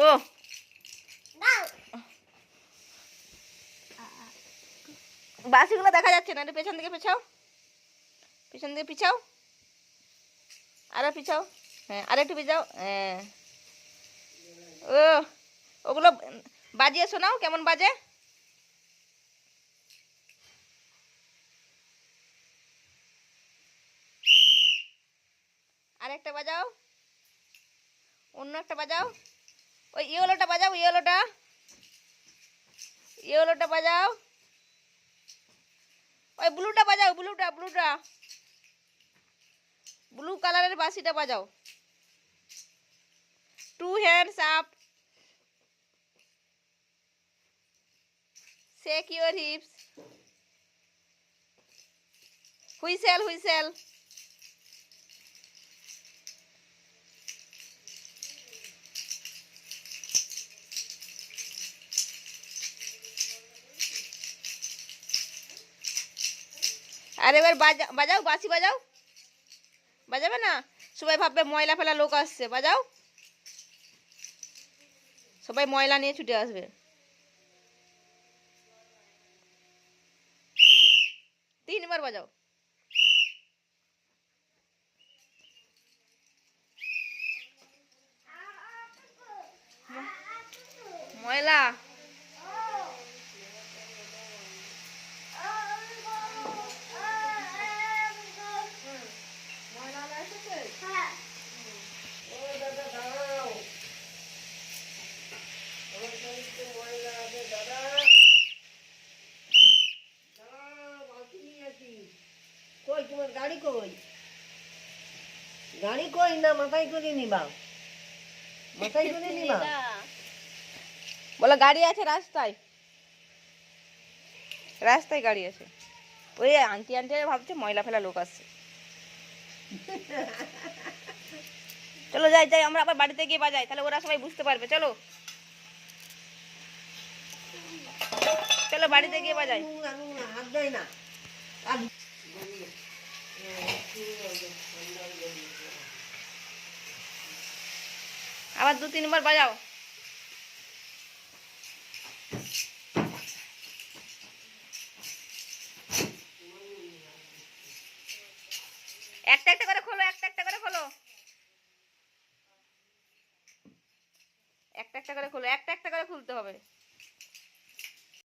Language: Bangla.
ও বাসিগুলো দেখা যাচ্ছে না, একটু পেছন দিকে পিছাও, পিছন দিকে পিছাও, আরো পিছাও, হ্যাঁ আর একটু পিছাও, হ্যাঁ। ও ওগুলো বাজিয়ে শোনাও কেমন বাজে। আরেকটা বাজাও, অন্য একটা বাজাও, ওই ইয়েলোটা বাজাও, ইয়েলোটা, ইয়েলোটা বাজাও, ওই ব্লুটা বাজাও, ব্লুটা ব্লুটা, ব্লু কালারের বাঁশিটা বাজাও। Two hands up, shake your hips, whistle whistle. আর এবার বাজাও বাঁশি বাজাও। বাজাবে না, সবাই ভাববে ময়লা ফেলা লোক আসছে। বাজাও, সবাই ময়লা নিয়ে ছুটে আসবে। তিনবার বাজাও। ময়লা কই তোমার গাড়ি কই? গাড়ি কই না মাথায় করে নিবা? মাথায় করে নিবা? বলো গাড়ি আছে রাস্তায়, রাস্তায় গাড়ি আছে। ওই আন্টি আন্টি ভাবছে ময়লা ফেলা লোক আসছে। চলো যাই যাই, আমরা আবার বাড়িতে গিয়ে বাজাই, তাহলে ওরা সবাই বুঝতে পারবে। চলো চলো বাড়িতে গিয়ে বাজাই। হাত দেয় না। আবার দু তিনবার বাজাও। একটা একটা